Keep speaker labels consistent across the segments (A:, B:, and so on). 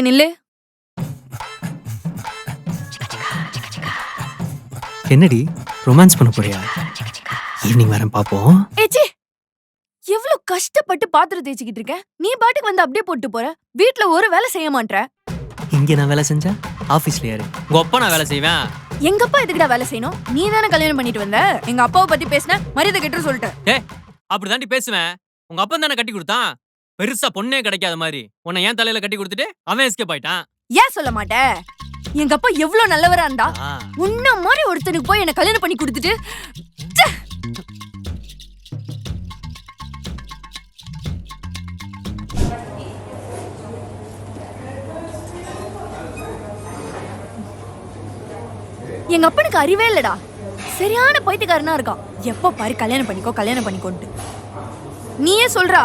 A: நில்லு.
B: என்னடி ரொமான்ஸ் பண்ண போறியா? ஈவினிங் வரேன் பாப்போம்.
A: ஏச்சி, எவ்வளவு கஷ்டப்பட்டு பாத்திரம் தேய்ச்சிக்கிட்டு இருக்க, நீ பாட்டுக்கு வந்து அப்படியே போட்டு போற. வீட்ல ஒரு வேலை செய்ய மாட்ற.
B: இங்க நான் வேலை செஞ்சா ஆபீஸ்ல யாரு? உங்க அப்பா நான் வேலை செய்வேன்.
A: எங்க அப்பா எதுக்குடா வேலை செய்யணும்? நீ தானே கல்யாணம் பண்ணிட்டு வந்த. எங்க அப்பாவை பத்தி பேசின மரியாதை கெட்டு சொல்லிட்டேன்.
B: அப்படிதாண்டி பேசுவேன். உங்க அப்பா தானே கட்டி கொடுத்தான். பெருசா பொண்ணே கிடைக்காத மாதிரி உன்னை ஏன் தலையில கட்டி கொடுத்துட்டு அவன் எஸ்கேப் ஆயிட்டான்.
A: ஏன் சொல்ல மாட்ட? எங்க அப்பா எவ்வளவு நல்லவரா இருந்தா உன்ன மாதிரி ஒருத்தனுக்கு போய் என்ன கல்யாணம் பண்ணி கொடுத்துட்டு. எங்க அப்பனுக்கு அறிவே இல்லடா. சரியான பைத்தியக்காரனா இருக்கான். எப்ப பாரு கல்யாணம் பண்ணிக்கோ கல்யாணம் பண்ணிக்கோன்ட்டு. நீயே சொல்றா.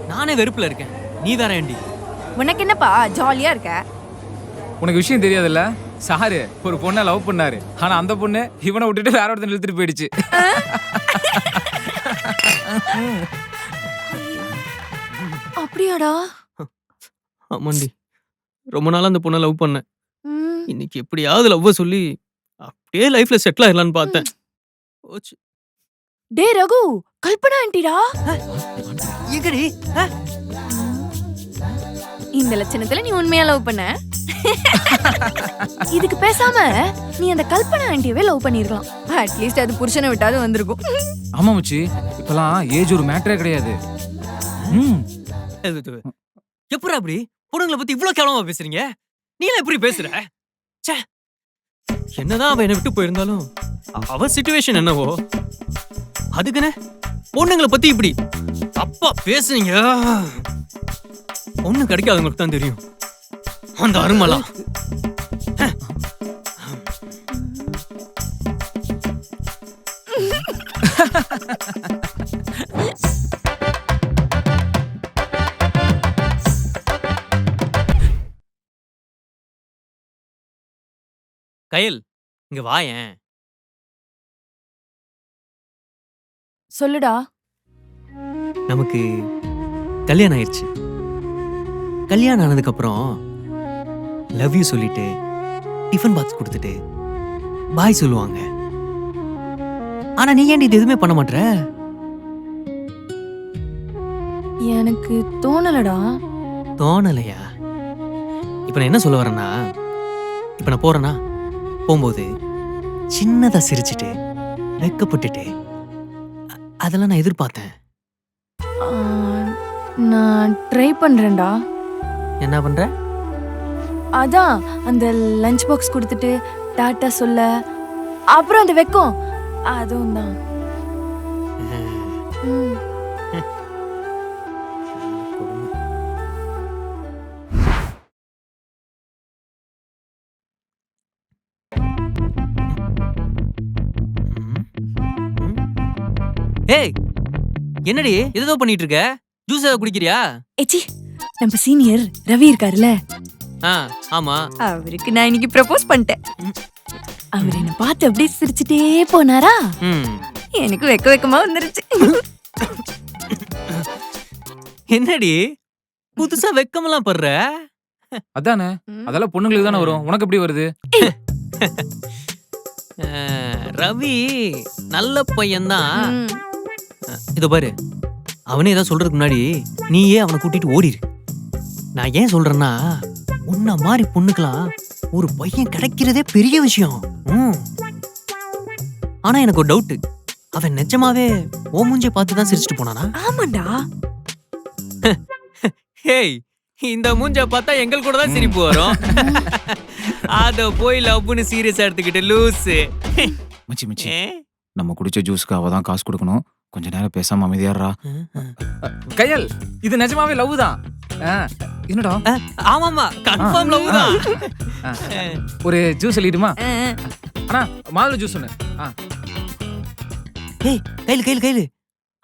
B: நானே வெறுப்புல இருக்கேன். நீ வேற ஏண்டி?
A: உனக்கு என்னப்பா ஜாலியா இருக்க?
C: உனக்கு விஷயம் தெரியாதுல்ல? சாரு ஒரு பொண்ணை லவ் பண்ணாரு. ஆனா அந்த பொண்ணு இவனை விட்டுட்டு வேற ஒருத்தன் இழுத்துட்டு போயிடுச்சு.
A: அப்படியாடா?
B: ஆமாண்டி. ரொம்ப நாளா அந்த பொண்ணை லவ் பண்ணேன். இன்னைக்கு எப்படியாவது லவ் சொல்லி அப்படியே லைஃப்ல செட்டில் ஆயிடலான்னு பார்த்தேன்.
A: டே ரகு, கல்பனா ஆண்டிடா.
B: எங்கடி?
A: இந்த லட்சணத்துல நீ உண்மையா லவ் பண்ண? இதுக்கு பேசாம நீ அந்த கல்பனா ஆண்டியவே லவ் பண்ணிருக்கலாம். அட்லீஸ்ட் அது புருஷனை விட்டாது வந்திருக்கும்.
C: ஆமா மச்சி, இப்பலாம் ஏஜ் ஒரு மேட்டரே கிடையாது.
B: எப்படா அப்படி பொண்ணுங்களை பத்தி இவ்வளவு கேவலமா பேசுறீங்க? நீ எல்லாம் எப்படி பேசுற? என்னதான் அவ என்னை விட்டு போயிருந்தாலும் அவ சிச்சுவேஷன் என்னவோ அதுக்குன்னு பொண்ணுங்களை பத்தி இப்படி தப்பா பேசுறீங்க. ஒண்ணு கிடைக்காதவங்களுக்கு தான் தெரியும் அந்த அருமலாம். கயல், இங்க வாயேன்.
A: சொல்லுடா.
B: நமக்கு கல்யாணம் ஆயிடுச்சு. கல்யாணம் ஆனதுக்கு அப்புறம் லவ் யூ சொல்லிட்டு டிஃபன் பாக்ஸ் கொடுத்துட்டு பாய் சொல்லுவாங்க. ஆனா நீ ஏன் இது எதுவுமே பண்ண மாட்ற?
A: எனக்கு தோணலடா.
B: தோணலையா? இப்ப நான் என்ன சொல்ல வரேன்னா, இப்ப நான் போறேன்னா போகும்போது சின்னதா சிரிச்சுட்டு வெக்கப்பட்டுட்டு அதெல்லாம் நான் எதிர்பார்த்தேன்.
A: நான் ட்ரை பண்றேன்டா.
B: என்ன பண்ற?
A: அதான் அந்த லஞ்ச் பாக்ஸ் கொடுத்துட்டு டாட்டா சொல்ல, அப்புறம் அந்த வெக்கம் அதுவும் தான்.
B: ஏய், என்னடி ஏதோ பண்ணிட்டு இருக்க? ஜூஸ் ஏதாவது குடிக்கிறியா?
A: ஏச்சி, நம்ம சீனியர் ரவி இருக்காருல்ல,
B: ஆமா,
A: அவருக்கு நான் இன்னைக்கு ப்ரப்போஸ் பண்ணிட்டேன். அவர் என்ன பார்த்து அப்படியே சிரிச்சுட்டே போனாரா, எனக்கு வெக்க வெக்கமா வந்துருச்சு.
B: என்னடி புதுசா வெக்கமெல்லாம் படுற?
C: அதானே, அதெல்லாம் பொண்ணுங்களுக்கு தானே வரும், உனக்கு எப்படி வருது?
B: ரவி நல்ல பையன்தான். இதோ பாரு, அவனே ஏதாவது சொல்றதுக்கு முன்னாடி நீயே அவனை கூட்டிட்டு ஓடிரு. நான் ஏன் சொல்றேன்னா, உன்ன மாதிரி பொண்ணுக்கலாம் ஒரு பையன் கிடைக்கிறதே பெரிய விஷயம். ஆனா எனக்கு ஒரு டவுட், அவன் நிஜமாவே ஓ மூஞ்சே பார்த்து தான் சிரிச்சுட்டு போனானா?
A: ஆமாண்டா.
B: ஹேய், இந்த மூஞ்ச பார்த்தா எங்கள் கூட தான் சிரிப்பு வரும். அத போய் லவ்னு சீரியஸா எடுத்துக்கிட்டு லூசு.
C: மச்சி மச்சி, நம்ம குடிச்ச ஜூஸ்க்கு அவ தான் காசு கொடுக்கணும். கொஞ்ச நேரம் பேசாம அமைதியாடுறா. கயல், இது நிஜமாவே லவ் தான். என்னடா?
B: ஆமாமா, கன்ஃபார்ம் லவ் தான்.
C: ஒரு ஜூஸ் சொல்லிடுமா? அண்ணா, மாதுளை ஜூஸ் ஒன்னு.
B: ஏய், கையில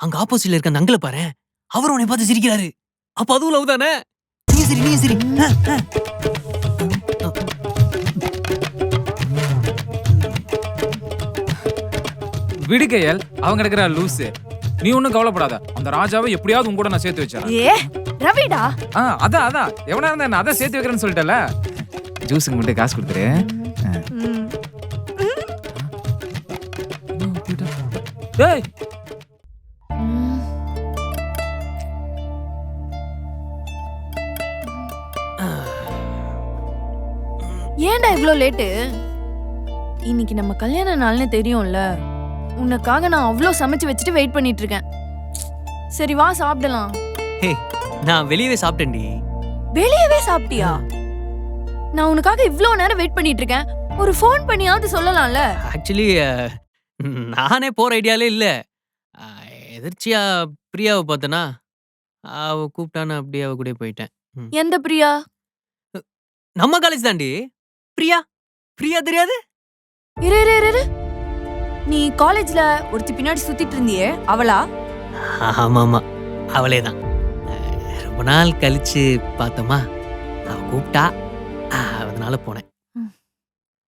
B: அங்க ஆப்போசிட்ல இருக்க அந்த அங்கிளை பாரு, அவர் உன்னை பார்த்து சிரிக்கிறாரு. அப்ப அதுவும் லவ் தானே? நீ சரி
C: விடு கையல், அவங்க கிடக்குறா லூசு. நீ ஒண்ணும் கவலைப்படாத, அந்த ராஜாவை எப்படியாவது உங்க கூட நான் சேர்த்து வச்சேன்.
A: ஏ ரவிடா,
C: அதான் எவனா இருந்தா என்ன, அதான் சேர்த்து வைக்கிறேன்னு சொல்லிட்டல. ஜூஸுக்கு மட்டும் காசு கொடுத்துரு. டேய்
A: ஏன்டா இவ்ளோ லேட்டு? இன்னைக்கு நம்ம கல்யாண நாள்னு தெரியும்ல, உனக்காக நான் அவ்ளோ சமைச்சு வச்சுட்டு வெயிட் பண்ணிட்டு இருக்கேன். சரி வா சாப்பிடலாம்.
B: ஹே, நான் வெளியவே சாப்பிட்டேன்டி.
A: வெளியவே சாப்பிட்டியா? நான் உனக்காக இவ்ளோ நேரம் வெயிட் பண்ணிட்டு இருக்கேன். ஒரு ஃபோன் பண்ணியாவது சொல்லலாம்ல.
B: ஆக்சுவலி நானே போற ஐடியாலே இல்ல. எதிர்ச்சியா பிரியாவை பார்த்தனா, அவ கூப்பிட்டான்னு அப்படியே அவ கூட போயிட்டேன்.
A: எந்த பிரியா?
B: நம்ம காலேஜ் தாண்டி. பிரியா தெரியாது?
A: இரு. நீ காலேஜ்ல ஒருத்தி பின்னாடி சுத்திட்டு இருந்தியே, அவளா?
B: ஆமா அவளே தான். ரொம்ப நாள் கழிச்சு பார்த்தோமா, அவ கூப்பிட்டா, அதனால போனேன்.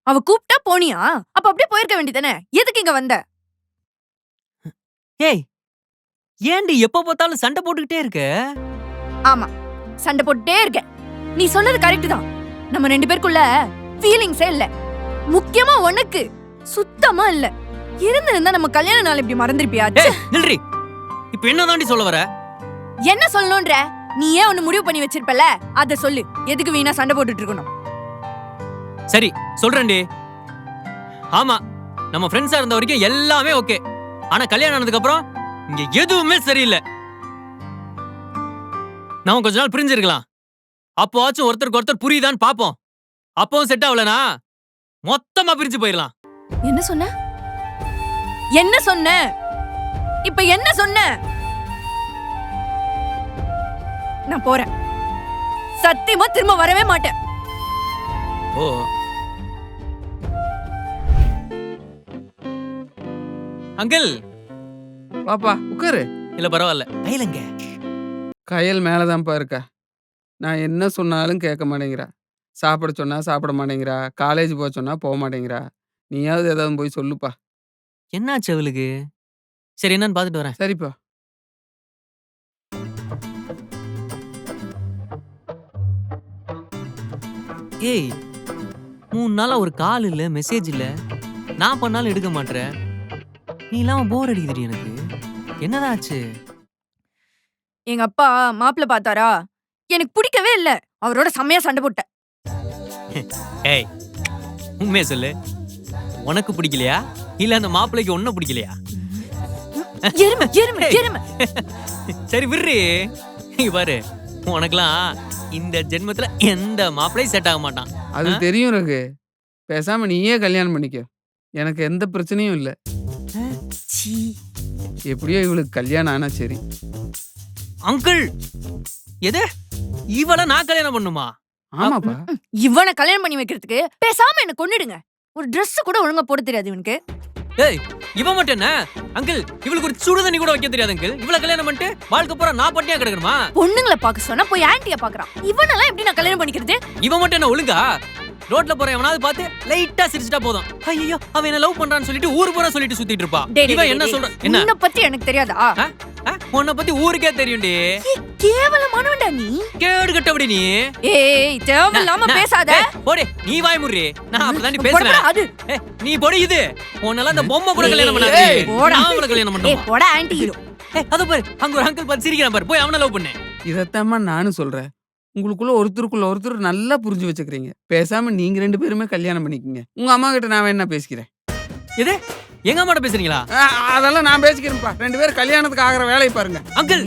A: அவ கூப்பிட்டா போனியா? அப்ப அப்படியே போயிருக்க வேண்டியதானே, எதுக்கு இங்க வந்த?
B: ஏய், ஏன்டி எப்ப பார்த்தாலும் சண்டை போட்டுக்கிட்டே இருக்க?
A: ஆமா, சண்டை போட்டுட்டே இருக்க. நீ சொன்னது கரெக்ட் தான். நம்ம 2 பேருக்குள்ள ஃபீலிங்ஸே இல்ல. முக்கியமா உனக்கு சுத்தமா இல்ல. இருந்தா நம்ம கல்யாண நாள் இப்படி மறந்துருப்பியா?
B: நில்றி, இப்ப என்ன தாண்டி சொல்ல வர?
A: என்ன சொல்லணும்ன்ற? நீ ஏன் ஒன்னு முடிவு பண்ணி வச்சிருப்பல, அத சொல்லு. எதுக்கு வீணா சண்டை போட்டுட்டு இருக்கணும்?
B: சரி சொல்றேன்டி. ஆமா, நம்ம ஃப்ரெண்ட்ஸா இருந்த வரைக்கும் எல்லாமே ஓகே. ஆனா கல்யாணம் ஆனதுக்கு அப்புறம் இங்க எதுவுமே சரியில்லை. நாம கொஞ்ச நாள் பிரிஞ்சிருக்கலாம். அப்போவாச்சும் ஒருத்தருக்கு ஒருத்தர் புரியுதான்னு பாப்போம். அப்பவும் செட் ஆகலனா மொத்தமா பிரிஞ்சு போயிடலாம்.
A: என்ன சொன்ன? இப்ப என்ன சொன்ன? நான் போறேன். சத்தியமா திரும்ப வரவே மாட்டேன்.
B: ஓ, அங்கிள்.
D: பாப்பா உட்காரு.
B: இல்ல பரவாயில்ல. கையிலங்க
D: கயல் மேலதான்ப்பா இருக்கா. நான் என்ன சொன்னாலும் கேட்க மாட்டேங்கிறா. சாப்பிட சொன்னா சாப்பிட மாட்டேங்கிறா. காலேஜ் போக சொன்னா போக மாட்டேங்கிறா. நீயாவது ஏதாவது போய் சொல்லுப்பா.
B: என்னாச்சு அவளுக்கு? சரி, என்னன்னு பாத்துட்டு வரேன்.
D: சரிப்பா.
B: ஏய், 3 நாளா ஒரு கால் இல்ல, மெசேஜ் இல்ல. நான் பண்ணாலும் எடுக்க மாட்டேற. நீ இல்லாம போர் அடிக்குதுடி எனக்கு. என்னதான் ஆச்சு?
A: எங்க அப்பா மாப்பிள்ள பார்த்தாரா, எனக்கு பிடிக்கவே இல்ல. அவரோட செம்மையா சண்டை போட்டேன்.
B: ஏய், உண்மையா சொல்லு. உனக்கு பிடிக்கலையா இல்ல அந்த மாப்பிள்ளைக்கு ஒன்னும் பிடிக்கலையா?
A: எருமை.
B: சரி விடுறி. இங்க பாரு, உனக்கெல்லாம் இந்த ஜென்மத்துல எந்த மாப்பிள்ளையும் செட் ஆக மாட்டான்.
D: அது தெரியும் எனக்கு. பேசாம நீயே கல்யாணம் பண்ணிக்க. எனக்கு எந்த பிரச்சனையும் இல்ல. எப்படியோ இவளுக்கு கல்யாணம் ஆனா சரி.
B: அங்கிள், எது இவள நான் கல்யாணம் பண்ணுமா?
D: ஆமாப்பா.
A: இவனை கல்யாணம் பண்ணி வைக்கிறதுக்கு பேசாம என்ன கொன்னுடுங்க. ஒரு Dress கூட ஒழுங்கா போட தெரியாது இவனுக்கு.
B: ஏய், இவன் மட்டும் என்ன அங்கிள்? இவளுக்கு ஒரு சுடு தண்ணி கூட வைக்க தெரியாது அங்கிள். இவள கல்யாணம் பண்ணிட்டு வாழ்க்கை பூரா நான் பட்டியா கிடக்கணுமா?
A: பொண்ணுங்களை பார்க்க சொன்னா போய் ஆன்ட்டிய பாக்குறான். இவனெல்லாம் எப்படி நான் கல்யாணம் பண்ணிக்கிறது?
B: இவன் மட்டும் என்ன ஒழுங்கா? ரோட்ல போற எவனாவது பார்த்து லைட்டா சிரிச்சிட்டா போதும், ஐயோ அவன் என்ன லவ் பண்றான்னு சொல்லிட்டு ஊர் பூரா சொல்லிட்டு சுத்திட்டு இருப்பா. இவன் என்ன சொல்ற? என்ன
A: உன்னை பத்தி எனக்கு தெரியாதா?
B: உன்னை பத்தி ஊருக்கே தெரியும்டி.
A: கேவலமானவன்டா நீ.
B: கேடு கட்டபடி நீ.
A: ஏய், தேவையில்லாம பேசாத.
B: போடி, நீ வாய் முறி. நான் அப்பதான் பேசுறேன்.
A: அது
B: நீ போடி. இது உன்னெல்லாம் அந்த பொம்மை கூட கல்யாணம் பண்ணாதே. நான் அவளை கல்யாணம்
A: ஏய்
B: பண்ணுவேன்.
A: போடா ஆன்ட்டி ஹீரோ.
B: அத பாரு, அங்க ஒரு அங்கிள் பார்த்து சிரிக்கிறான் பாரு. போய் அவனை லவ் பண்ணு.
D: இதத்தாம்மா நானும் சொல்றேன். உங்களுக்குள்ள ஒருத்தருக்குள்ள ஒருத்தர் நல்லா புரிஞ்சு வச்சுக்கிறீங்க. பேசாம நீங்க 2 பேருமே கல்யாணம் பண்ணிக்கங்க. உங்க அம்மா கிட்ட நான் வேணா பேசிக்கிறேன்.
B: இது எங்க அம்மாட்ட பேசுறீங்களா?
D: அதெல்லாம் நான் பேசிக்கிறேன்ப்பா. 2 பேரும் கல்யாணத்துக்கு ஆகிற வேலையை பாருங்க.
B: அங்கிள்,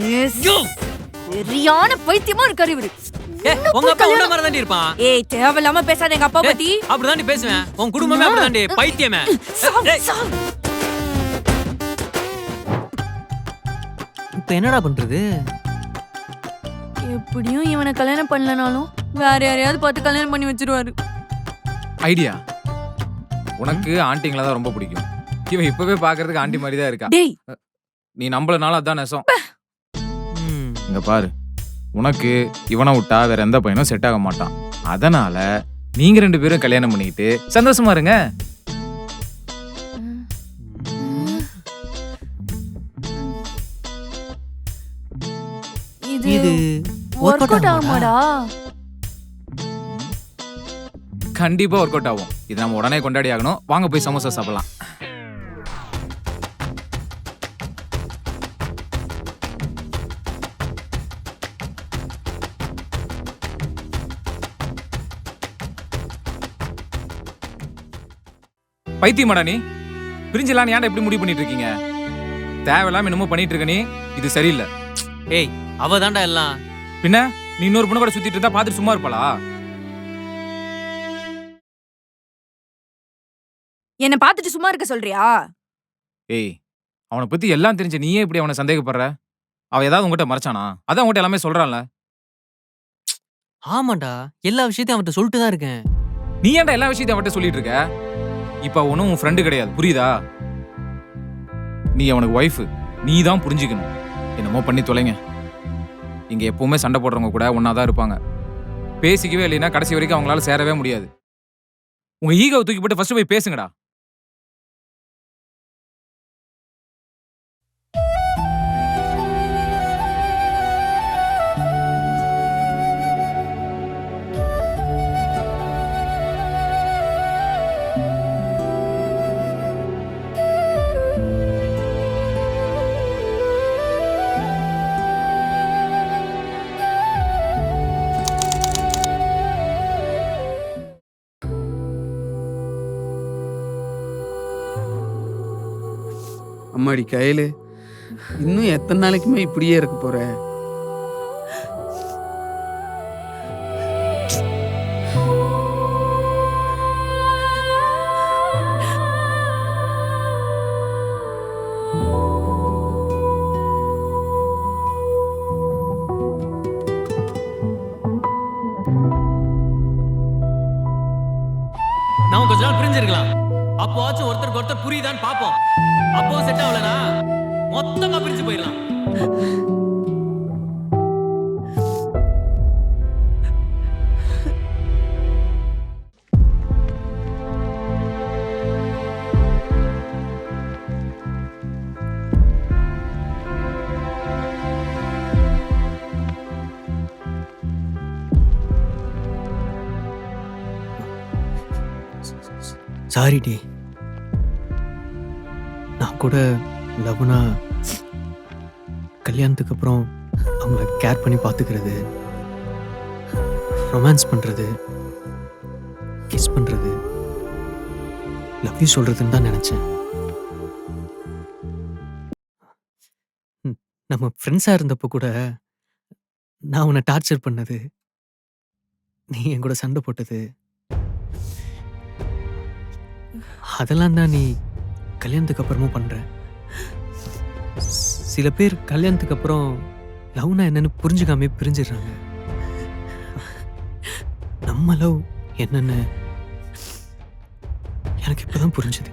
A: சரியான பைத்தியமா இருக்காரு இவரு.
B: உங்க அப்பா உன்ன மாதிரி தாண்டி இருப்பான்.
A: ஏய், தேவையில்லாம பேசாத எங்க அப்பா பத்தி.
B: அப்படிதாண்டி பேசுவேன். உன் குடும்பமே அப்படிதாண்டி பைத்தியமே. இப்ப என்னடா பண்றது?
A: எப்படியும் இவனை கல்யாணம் பண்ணலனாலும் வேற யாரையாவது பார்த்து கல்யாணம் பண்ணி வச்சிருவாரு.
C: ஐடியா. உனக்கு ஆண்டிங்களா தான் ரொம்ப பிடிக்கும். இவன் இப்பவே பாக்குறதுக்கு ஆண்டி மாதிரி தான் இருக்கா.
A: டேய்,
C: நீ நம்பலனால அதான் நெசம். இங்க பாரு, உனக்கு இவனை விட்டா வேற எந்த பையனும் செட் ஆக மாட்டான். அதனால நீங்க 2 பேரும் கல்யாணம் பண்ணிக்கிட்டு சந்தோஷமா இருங்க.
A: இது
B: இது
A: ஒர்க் அவுட் ஆகுமாடா?
C: கண்டிப்பா ஒர்க் அவுட் ஆகும். இது நம்ம உடனே கொண்டாடி ஆகணும். வாங்க போய் சமோசா சாப்பிடலாம். பைத்தியமாடா நீ? பிரிஞ்சலாம் ஏன்டா இப்படி முடிவு பண்ணிட்டு இருக்கீங்க? தேவையில்லாம என்னமோ பண்ணிட்டு இருக்க நீ. இது சரியில்லை.
B: ஏய், அவ தான்டா எல்லாம்.
C: பின்ன நீ இன்னொரு பொண்ணு கூட சுத்திட்டு இருந்தா பாத்துட்டு சும்மா இருப்பாளா?
A: என்ன பார்த்துட்டு சும்மா இருக்க சொல்றியா?
C: ஏய், அவனை பத்தி எல்லாம் தெரிஞ்ச நீயே இப்படி அவனை சந்தேகப்படுற? அவ ஏதாவது உங்ககிட்ட மறைச்சானா? அதான் உங்ககிட்ட எல்லாமே சொல்றான்ல.
B: ஆமாண்டா, எல்லா விஷயத்தையும் அவன்கிட்ட சொல்லிட்டு தான் இருக்கேன்.
C: நீ ஏன்டா எல்லா விஷயத்தையும் அவன்கிட்ட சொல்லிட்டு இருக்க? இப்ப அவனும் உன் ஃப்ரெண்டு கிடையாது, புரியுதா? நீ அவனுக்கு ஒய்ஃப். நீ தான் புரிஞ்சுக்கணும். என்னமோ பண்ணி தொலைங்க. இங்க எப்பவுமே சண்டை போடுறவங்க கூட ஒன்னாதான் இருப்பாங்க. பேசிக்கவே இல்லைன்னா கடைசி வரைக்கும் அவங்களால சேரவே முடியாது. உங்க ஈகோவை தூக்கி போட்டு ஃபர்ஸ்ட் போய் பேசுங்கடா.
D: அம்மாடி கையில் இன்னும் எத்தனை நாளைக்குமே இப்படியே இருக்க போற?
B: நான் கொஞ்ச நாள் பிரிஞ்சிருக்கலாம். அப்போவாச்சும் ஒருத்தருக்கு ஒருத்தர் புரியுதான்னு பாப்போம். அப்போ செட் ஆகலனா மொத்தமா பிரிஞ்சு போயிடலாம். சாரி டி. நான் கூட லவ்னா கல்யாணத்துக்கு அப்புறம் அவங்கள கேர் பண்ணி பார்த்துக்கிறது, ரொமான்ஸ் பண்ணுறது, கிஸ் பண்ணுறது, லவ் யூ சொல்கிறதுன்னு தான் நினச்சேன். நம்ம ஃப்ரெண்ட்ஸாக இருந்தப்போ கூட நான் உன்னை டார்ச்சர் பண்ணது, நீ என் கூட சண்டை போட்டது, அதெல்லாம் தான் நீ கல்யாணத்துக்கு அப்புறமும் பண்ற. சில பேர் கல்யாணத்துக்கு அப்புறம் லவ்னா என்னன்னு புரிஞ்சுக்காம பிரிஞ்சிடுறாங்க. நம்ம லவ் என்னன்னு எனக்கு இப்பதான் புரிஞ்சுது.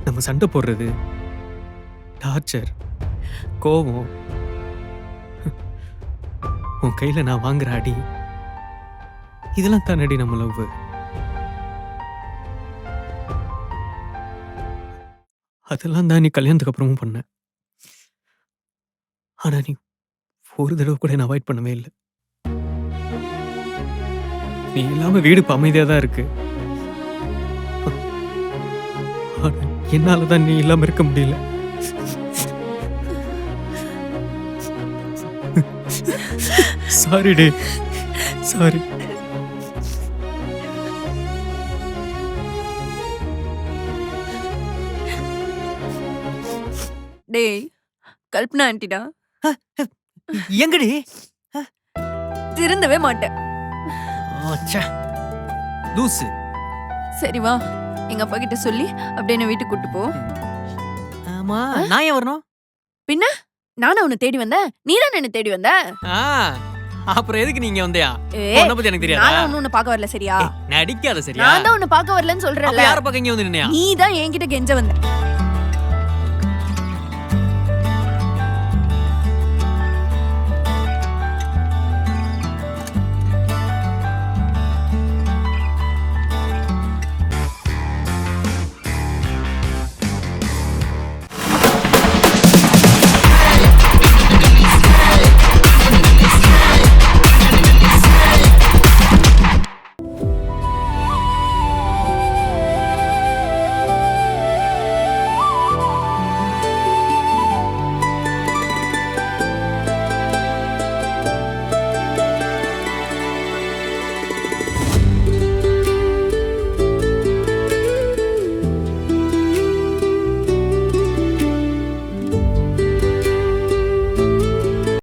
B: நம்ம சண்டை போடுறது, டார்ச்சர், கோபம், உன் கையில நான் வாங்குற அடி, இதெல்லாம் தானடி நம்ம லவ். அதெல்லாம் தான் நீ கல்யாணத்துக்கு அப்புறமும் பண்ண. ஆனா நீ ஒரு தடவை கூட என்ன அவாய்ட் பண்ணவே இல்லை. நீ இல்லாம வீடு இப்ப அமைதியா தான் இருக்கு. ஆனா என்னாலதான் நீ இல்லாம இருக்க முடியல. சாரி டே, சாரி.
A: டேய், கல்பனா ஆண்டிடா.
B: எங்கடி?
A: திருந்தவே மாட்டேன்.
B: லூசு.
A: சரி வா, எங்க அப்பா கிட்ட சொல்லி அப்படியே என்ன வீட்டுக்கு கூட்டு போ.
B: ஆமா, நான் ஏன் வரணும்?
A: பின்ன நானா உன்னை தேடி வந்தேன், நீதான் என்ன தேடி வந்த.
B: அப்புறம் எதுக்கு நீங்க வந்தியா?
A: ஏய்,
B: உன்னை பத்தி எனக்கு தெரியாதா?
A: நான் உன்னை பார்க்க வரல சரியா?
B: நடிக்காத சரியா?
A: நான் தான் உன்னை பார்க்க வரலன்னு சொல்றேன்ல.
B: யார பக்கம் இங்க வந்து நின்னையா?
A: நீதான் என்கிட்ட கெஞ்ச வந்த.